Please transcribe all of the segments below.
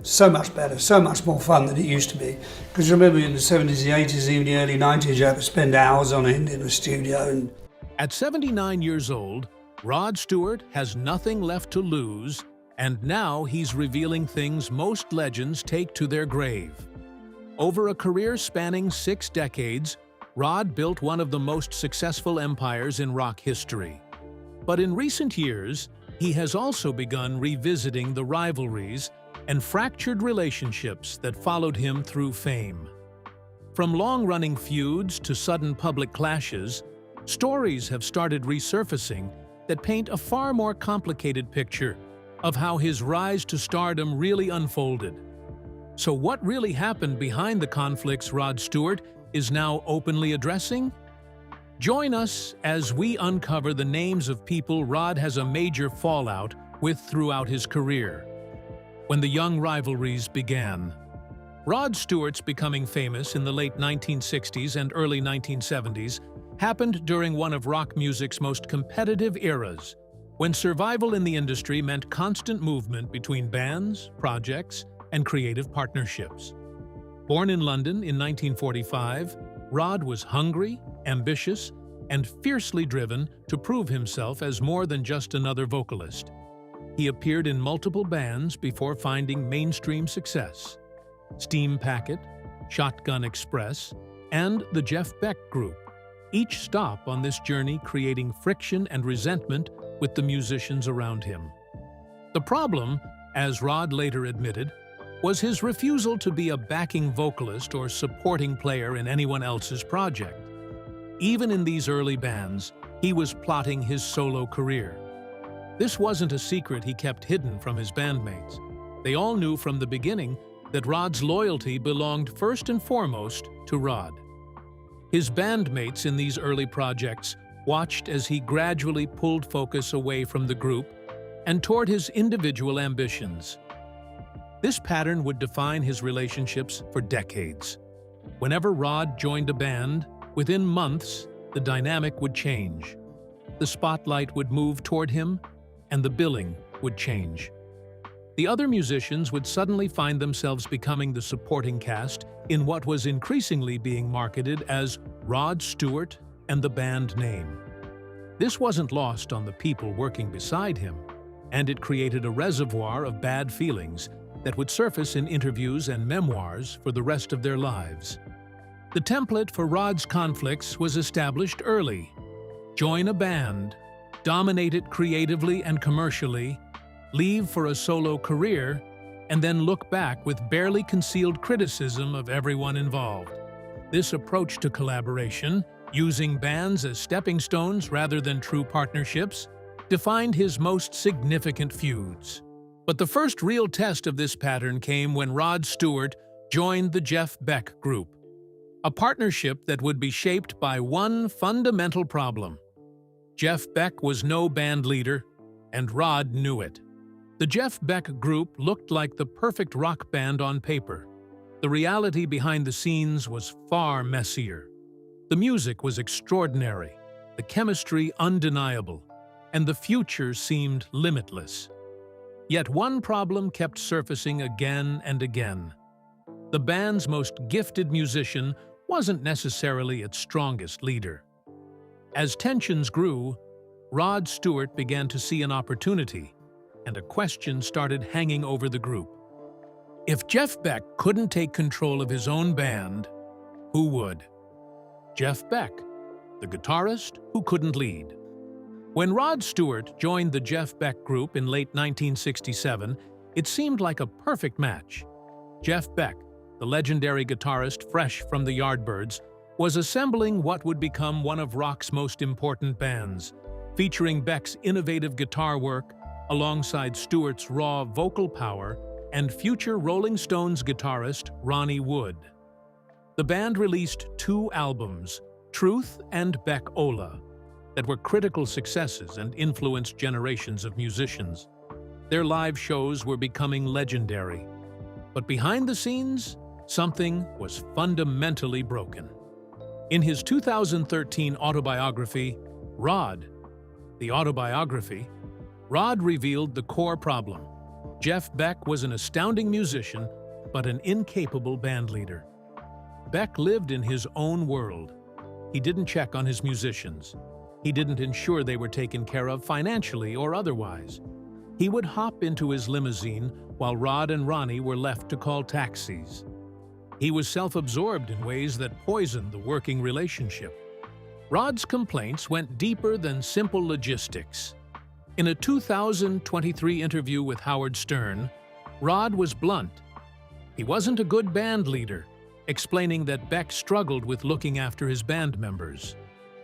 So much better, so much more fun than it used to be. Because remember in the 70s, the 80s, even the early 90s, you had to spend hours on end in the studio. And At 79 years old, Rod Stewart has nothing left to lose, and now he's revealing things most legends take to their grave. Over a career spanning 6 decades, Rod built one of the most successful empires in rock history. But in recent years, he has also begun revisiting the rivalries and fractured relationships that followed him through fame. From long-running feuds to sudden public clashes, stories have started resurfacing that paint a far more complicated picture of how his rise to stardom really unfolded. So what really happened behind the conflicts Rod Stewart is now openly addressing? Join us as we uncover the names of people Rod has a major fallout with throughout his career. When the young rivalries began. Rod Stewart's becoming famous in the late 1960s and early 1970s happened during one of rock music's most competitive eras, when survival in the industry meant constant movement between bands, projects, and creative partnerships. Born in London in 1945, Rod was hungry, ambitious, and fiercely driven to prove himself as more than just another vocalist. He appeared in multiple bands before finding mainstream success: Steam Packet, Shotgun Express, and the Jeff Beck Group, each stop on this journey creating friction and resentment with the musicians around him. The problem, as Rod later admitted, was his refusal to be a backing vocalist or supporting player in anyone else's project. Even in these early bands, he was plotting his solo career. This wasn't a secret he kept hidden from his bandmates. They all knew from the beginning that Rod's loyalty belonged first and foremost to Rod. His bandmates in these early projects watched as he gradually pulled focus away from the group and toward his individual ambitions. This pattern would define his relationships for decades. Whenever Rod joined a band, within months, the dynamic would change. The spotlight would move toward him, and the billing would change. The other musicians would suddenly find themselves becoming the supporting cast in what was increasingly being marketed as Rod Stewart and the band name. This wasn't lost on the people working beside him, and it created a reservoir of bad feelings that would surface in interviews and memoirs for the rest of their lives. The template for Rod's conflicts was established early. Join a band, dominate it creatively and commercially, leave for a solo career, and then look back with barely concealed criticism of everyone involved. This approach to collaboration, using bands as stepping stones rather than true partnerships, defined his most significant feuds. But the first real test of this pattern came when Rod Stewart joined the Jeff Beck Group, a partnership that would be shaped by one fundamental problem. Jeff Beck was no band leader, and Rod knew it. The Jeff Beck Group looked like the perfect rock band on paper. The reality behind the scenes was far messier. The music was extraordinary, the chemistry undeniable, and the future seemed limitless. Yet one problem kept surfacing again and again. The band's most gifted musician wasn't necessarily its strongest leader. As tensions grew, Rod Stewart began to see an opportunity, and a question started hanging over the group. If Jeff Beck couldn't take control of his own band, who would? Jeff Beck, the guitarist who couldn't lead. When Rod Stewart joined the Jeff Beck Group in late 1967, it seemed like a perfect match. Jeff Beck, the legendary guitarist fresh from the Yardbirds, was assembling what would become one of rock's most important bands, featuring Beck's innovative guitar work alongside Stewart's raw vocal power and future Rolling Stones guitarist Ronnie Wood. The band released 2 albums, Truth and Beck Ola, that were critical successes and influenced generations of musicians. Their live shows were becoming legendary. But behind the scenes, something was fundamentally broken. In his 2013 autobiography, Rod, the autobiography, Rod revealed the core problem. Jeff Beck was an astounding musician, but an incapable band leader. Beck lived in his own world. He didn't check on his musicians. He didn't ensure they were taken care of financially or otherwise. He would hop into his limousine while Rod and Ronnie were left to call taxis. He was self-absorbed in ways that poisoned the working relationship. Rod's complaints went deeper than simple logistics. In a 2023 interview with Howard Stern, Rod was blunt. He wasn't a good band leader, explaining that Beck struggled with looking after his band members.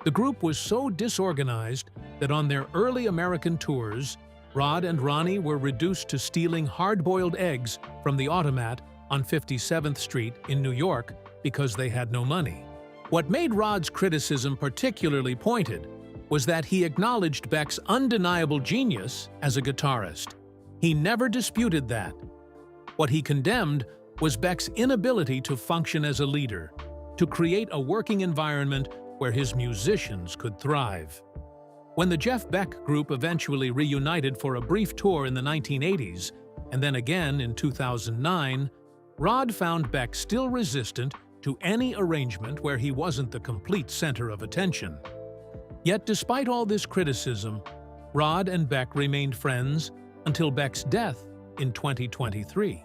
The group was so disorganized that on their early American tours, Rod and Ronnie were reduced to stealing hard-boiled eggs from the automat on 57th Street in New York because they had no money. What made Rod's criticism particularly pointed was that he acknowledged Beck's undeniable genius as a guitarist. He never disputed that. What he condemned was Beck's inability to function as a leader, to create a working environment where his musicians could thrive. When the Jeff Beck group eventually reunited for a brief tour in the 1980s, and then again in 2009, Rod found Beck still resistant to any arrangement where he wasn't the complete center of attention. Yet despite all this criticism, Rod and Beck remained friends until Beck's death in 2023.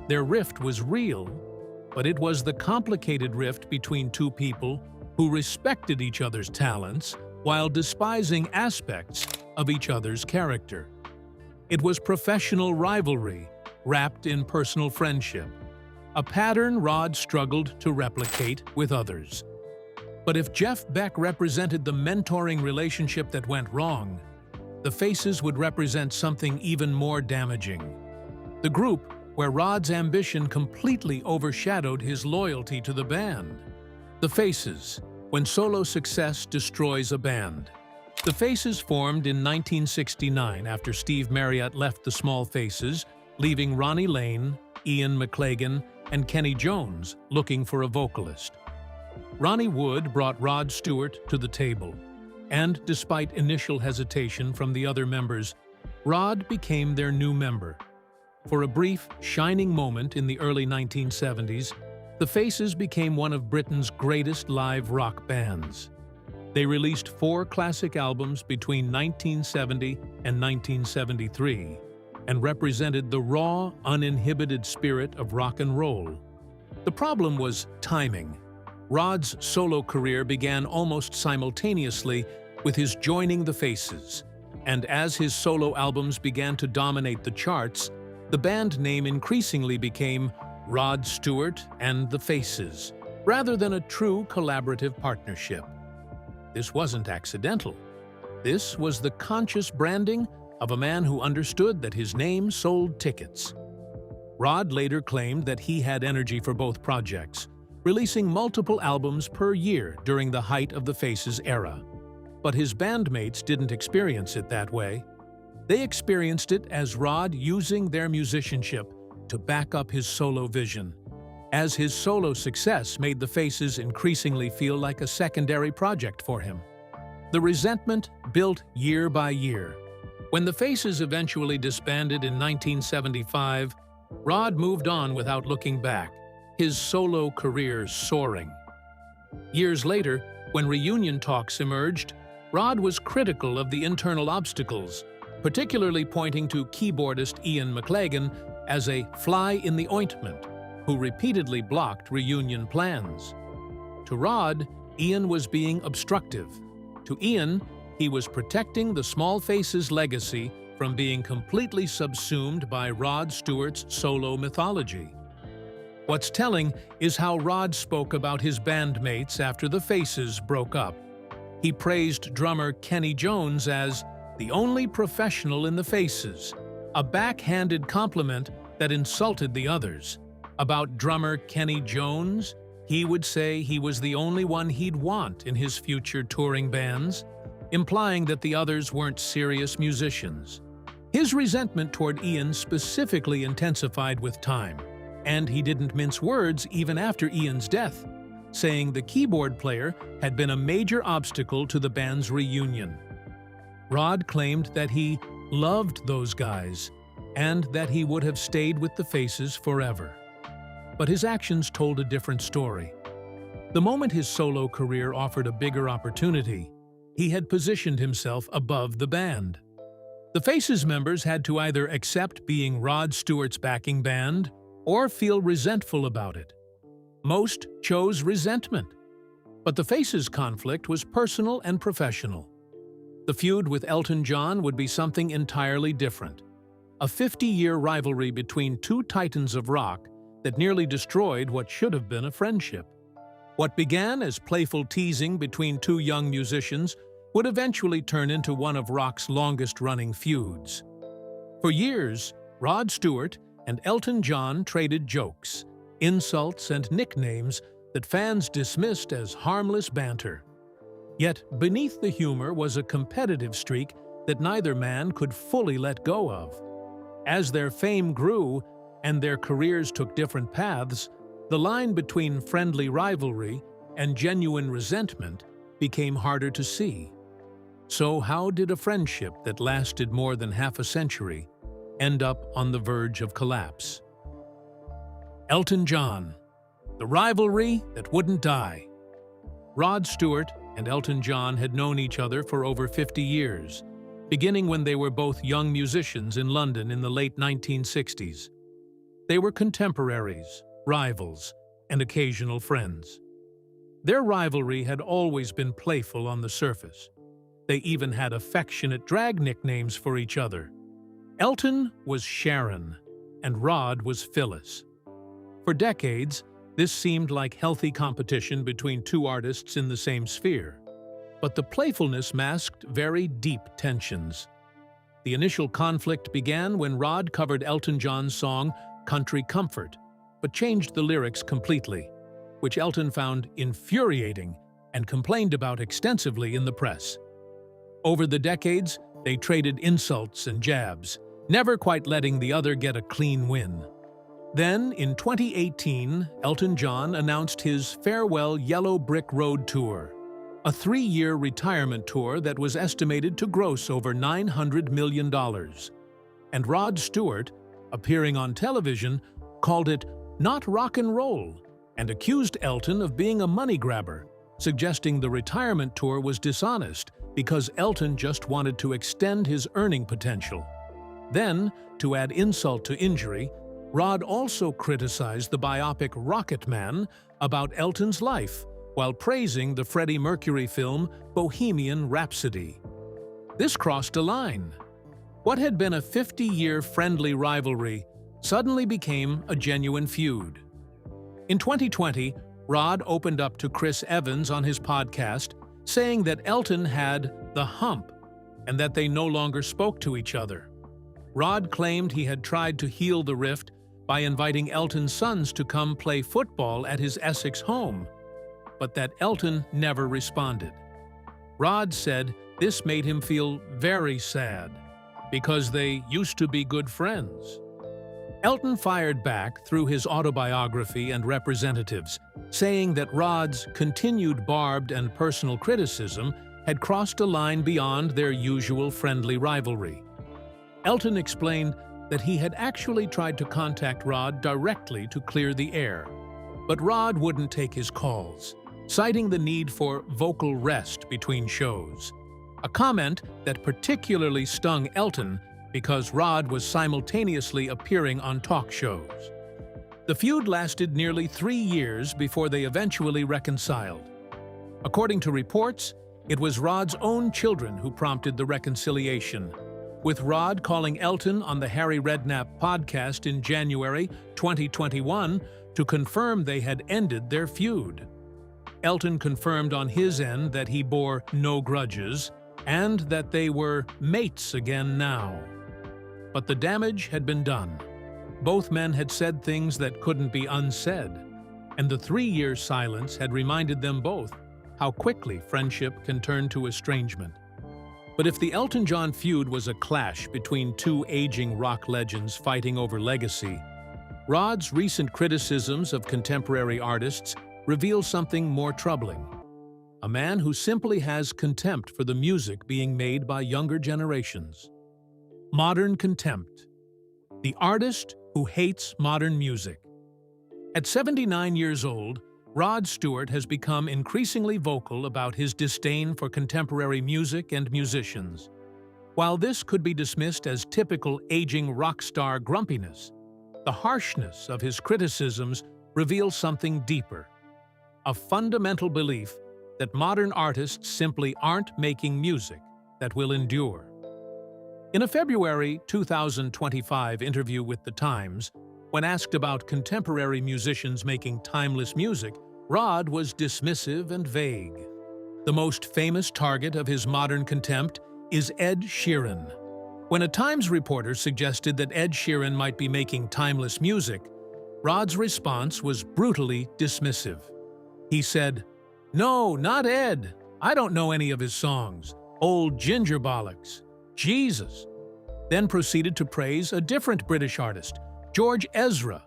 Their rift was real, but it was the complicated rift between two people who respected each other's talents while despising aspects of each other's character. It was professional rivalry wrapped in personal friendship, a pattern Rod struggled to replicate with others. But if Jeff Beck represented the mentoring relationship that went wrong, the Faces would represent something even more damaging. The group where Rod's ambition completely overshadowed his loyalty to the band. The Faces, when solo success destroys a band. The Faces formed in 1969 after Steve Marriott left the Small Faces, leaving Ronnie Lane, Ian McLagan, and Kenny Jones looking for a vocalist. Ronnie Wood brought Rod Stewart to the table, and despite initial hesitation from the other members, Rod became their new member. For a brief, shining moment in the early 1970s, the Faces became one of Britain's greatest live rock bands. They released 4 classic albums between 1970 and 1973 and represented the raw, uninhibited spirit of rock and roll. The problem was timing. Rod's solo career began almost simultaneously with his joining the Faces, and as his solo albums began to dominate the charts, the band name increasingly became Rod Stewart and the Faces, rather than a true collaborative partnership. This wasn't accidental. This was the conscious branding of a man who understood that his name sold tickets. Rod later claimed that he had energy for both projects, releasing multiple albums per year during the height of the Faces era. But his bandmates didn't experience it that way. They experienced it as Rod using their musicianship to back up his solo vision, as his solo success made the Faces increasingly feel like a secondary project for him. The resentment built year by year. When the Faces eventually disbanded in 1975, Rod moved on without looking back, his solo career soaring. Years later, when reunion talks emerged, Rod was critical of the internal obstacles, particularly pointing to keyboardist Ian McLagan as a fly in the ointment who repeatedly blocked reunion plans. To Rod, Ian was being obstructive. To Ian, he was protecting the Small Faces' legacy from being completely subsumed by Rod Stewart's solo mythology. What's telling is how Rod spoke about his bandmates after the Faces broke up. He praised drummer Kenny Jones as the only professional in the Faces, a backhanded compliment that insulted the others. About drummer Kenny Jones, he would say he was the only one he'd want in his future touring bands, implying that the others weren't serious musicians. His resentment toward Ian specifically intensified with time, and he didn't mince words even after Ian's death, saying the keyboard player had been a major obstacle to the band's reunion. Rod claimed that he loved those guys, and that he would have stayed with the Faces forever. But his actions told a different story. The moment his solo career offered a bigger opportunity, he had positioned himself above the band. The Faces members had to either accept being Rod Stewart's backing band or feel resentful about it. Most chose resentment. But the Faces' conflict was personal and professional. The feud with Elton John would be something entirely different. A 50-year rivalry between two titans of rock that nearly destroyed what should have been a friendship. What began as playful teasing between two young musicians would eventually turn into one of rock's longest-running feuds. For years, Rod Stewart and Elton John traded jokes, insults, and nicknames that fans dismissed as harmless banter. Yet beneath the humor was a competitive streak that neither man could fully let go of. As their fame grew and their careers took different paths, the line between friendly rivalry and genuine resentment became harder to see. So how did a friendship that lasted more than half a century end up on the verge of collapse? Elton John, the rivalry that wouldn't die. Rod Stewart and Elton John had known each other for over 50 years, beginning when they were both young musicians in London in the late 1960s. They were contemporaries, rivals, and occasional friends. Their rivalry had always been playful on the surface. They even had affectionate drag nicknames for each other. Elton was Sharon, and Rod was Phyllis. For decades, this seemed like healthy competition between two artists in the same sphere. But the playfulness masked very deep tensions. The initial conflict began when Rod covered Elton John's song Country Comfort, but changed the lyrics completely, which Elton found infuriating and complained about extensively in the press. Over the decades, they traded insults and jabs, never quite letting the other get a clean win. Then, in 2018, Elton John announced his Farewell Yellow Brick Road Tour, a 3-year retirement tour that was estimated to gross over $900 million. And Rod Stewart, appearing on television, called it not rock and roll and accused Elton of being a money grabber, suggesting the retirement tour was dishonest because Elton just wanted to extend his earning potential. Then, to add insult to injury, Rod also criticized the biopic Rocket Man about Elton's life while praising the Freddie Mercury film Bohemian Rhapsody. This crossed a line. What had been a 50-year friendly rivalry suddenly became a genuine feud. In 2020, Rod opened up to Chris Evans on his podcast, saying that Elton had the hump and that they no longer spoke to each other. Rod claimed he had tried to heal the rift by inviting Elton's sons to come play football at his Essex home, but that Elton never responded. Rod said this made him feel very sad because they used to be good friends. Elton fired back through his autobiography and representatives, saying that Rod's continued barbed and personal criticism had crossed a line beyond their usual friendly rivalry. Elton explained that he had actually tried to contact Rod directly to clear the air, but Rod wouldn't take his calls, citing the need for vocal rest between shows, a comment that particularly stung Elton because Rod was simultaneously appearing on talk shows. The feud lasted nearly 3 years before they eventually reconciled. According to reports, it was Rod's own children who prompted the reconciliation, with Rod calling Elton on the Harry Redknapp podcast in January 2021 to confirm they had ended their feud. Elton confirmed on his end that he bore no grudges and that they were mates again now. But the damage had been done. Both men had said things that couldn't be unsaid, and the 3-year silence had reminded them both how quickly friendship can turn to estrangement. But if the Elton John feud was a clash between two aging rock legends fighting over legacy, Rod's recent criticisms of contemporary artists reveal something more troubling. A man who simply has contempt for the music being made by younger generations. Modern contempt. the artist who hates modern music. At 79 years old, Rod Stewart has become increasingly vocal about his disdain for contemporary music and musicians. While this could be dismissed as typical aging rock star grumpiness, the harshness of his criticisms reveals something deeper: a fundamental belief that modern artists simply aren't making music that will endure. In a February 2025 interview with The Times, when asked about contemporary musicians making timeless music, Rod was dismissive and vague. The most famous target of his modern contempt is Ed Sheeran. When a Times reporter suggested that Ed Sheeran might be making timeless music, Rod's response was brutally dismissive. He said, "No, not Ed. I don't know any of his songs. Old ginger bollocks. Jesus." Then proceeded to praise a different British artist, George Ezra,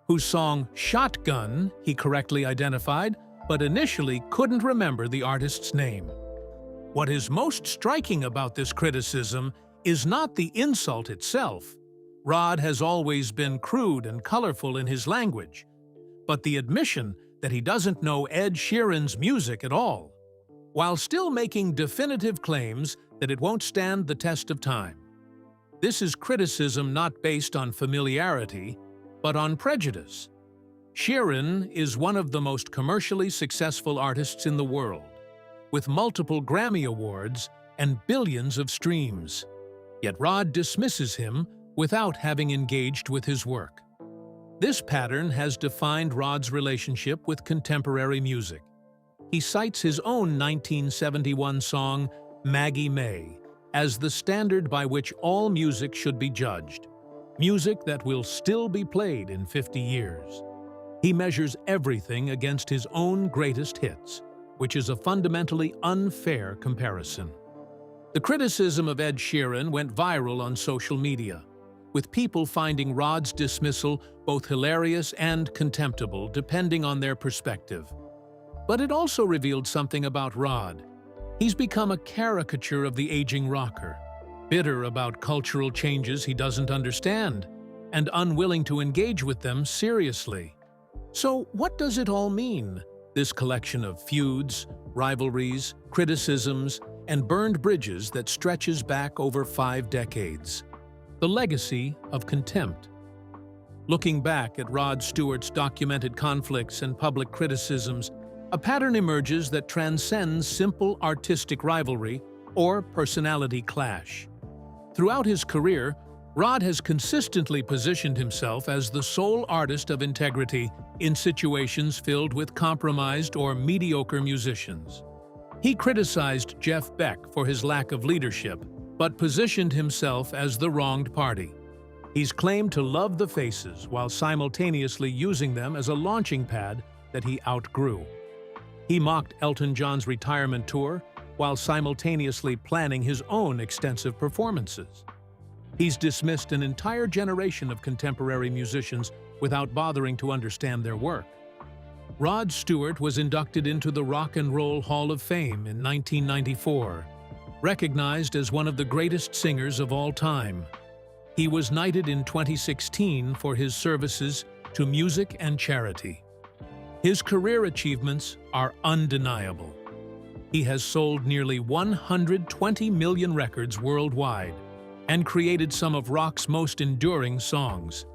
whose song Shotgun he correctly identified, but initially couldn't remember the artist's name. What is most striking about this criticism is not the insult itself. Rod has always been crude and colorful in his language, but the admission that he doesn't know Ed Sheeran's music at all, while still making definitive claims that it won't stand the test of time. This is criticism not based on familiarity, but on prejudice. Sheeran is one of the most commercially successful artists in the world, with multiple Grammy Awards and billions of streams. Yet Rod dismisses him without having engaged with his work. This pattern has defined Rod's relationship with contemporary music. He cites his own 1971 song, Maggie May, as the standard by which all music should be judged, music that will still be played in 50 years. He measures everything against his own greatest hits, which is a fundamentally unfair comparison. The criticism of Ed Sheeran went viral on social media, with people finding Rod's dismissal both hilarious and contemptible depending on their perspective. But it also revealed something about Rod. He's become a caricature of the aging rocker, bitter about cultural changes he doesn't understand, and unwilling to engage with them seriously. So what does it all mean, this collection of feuds, rivalries, criticisms, and burned bridges that stretches back over 5 decades? The legacy of contempt. Looking back at Rod Stewart's documented conflicts and public criticisms, a pattern emerges that transcends simple artistic rivalry or personality clash. Throughout his career, Rod has consistently positioned himself as the sole artist of integrity in situations filled with compromised or mediocre musicians. He criticized Jeff Beck for his lack of leadership, but positioned himself as the wronged party. He's claimed to love the Faces while simultaneously using them as a launching pad that he outgrew. He mocked Elton John's retirement tour while simultaneously planning his own extensive performances. He's dismissed an entire generation of contemporary musicians without bothering to understand their work. Rod Stewart was inducted into the Rock and Roll Hall of Fame in 1994, recognized as one of the greatest singers of all time. He was knighted in 2016 for his services to music and charity. His career achievements are undeniable. He has sold nearly 120 million records worldwide and created some of rock's most enduring songs.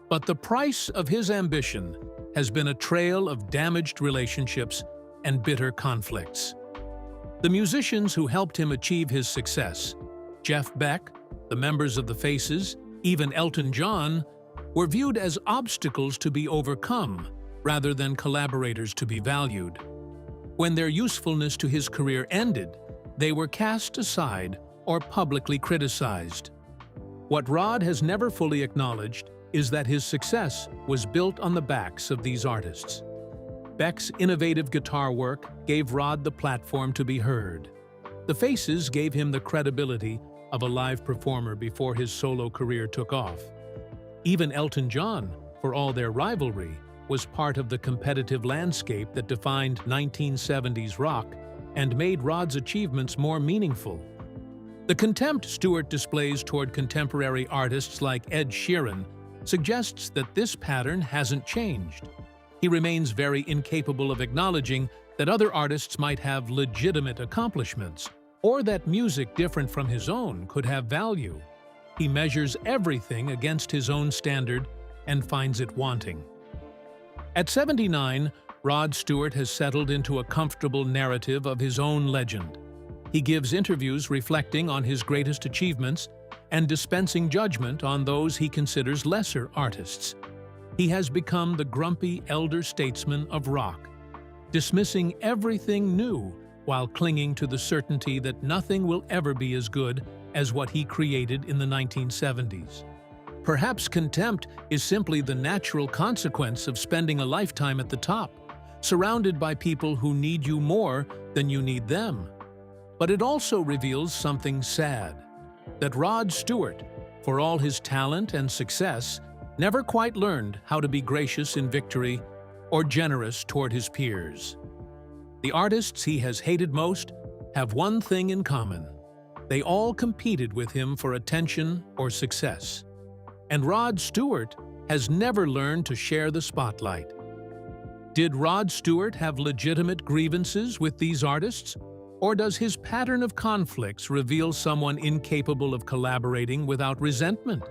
But the price of his ambition has been a trail of damaged relationships and bitter conflicts. The musicians who helped him achieve his success, Jeff Beck, the members of the Faces, even Elton John, were viewed as obstacles to be overcome rather than collaborators to be valued. When their usefulness to his career ended, they were cast aside or publicly criticized. What Rod has never fully acknowledged is that his success was built on the backs of these artists. Beck's innovative guitar work gave Rod the platform to be heard. The Faces gave him the credibility of a live performer before his solo career took off. Even Elton John, for all their rivalry, was part of the competitive landscape that defined 1970s rock and made Rod's achievements more meaningful. The contempt Stewart displays toward contemporary artists like Ed Sheeran suggests that this pattern hasn't changed. He remains very incapable of acknowledging that other artists might have legitimate accomplishments, or that music different from his own could have value. He measures everything against his own standard and finds it wanting. At 79, Rod Stewart has settled into a comfortable narrative of his own legend. He gives interviews reflecting on his greatest achievements and dispensing judgment on those he considers lesser artists. He has become the grumpy elder statesman of rock, dismissing everything new while clinging to the certainty that nothing will ever be as good as what he created in the 1970s. Perhaps contempt is simply the natural consequence of spending a lifetime at the top, surrounded by people who need you more than you need them. But it also reveals something sad, that Rod Stewart, for all his talent and success, never quite learned how to be gracious in victory or generous toward his peers. The artists he has hated most have one thing in common. They all competed with him for attention or success. And Rod Stewart has never learned to share the spotlight. Did Rod Stewart have legitimate grievances with these artists? Or does his pattern of conflicts reveal someone incapable of collaborating without resentment?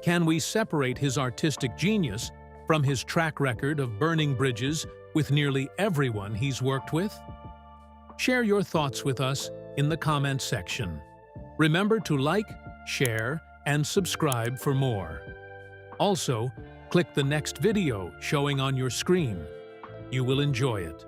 Can we separate his artistic genius from his track record of burning bridges with nearly everyone he's worked with? Share your thoughts with us in the comments section. Remember to like, share, and subscribe for more. Also, click the next video showing on your screen. You will enjoy it.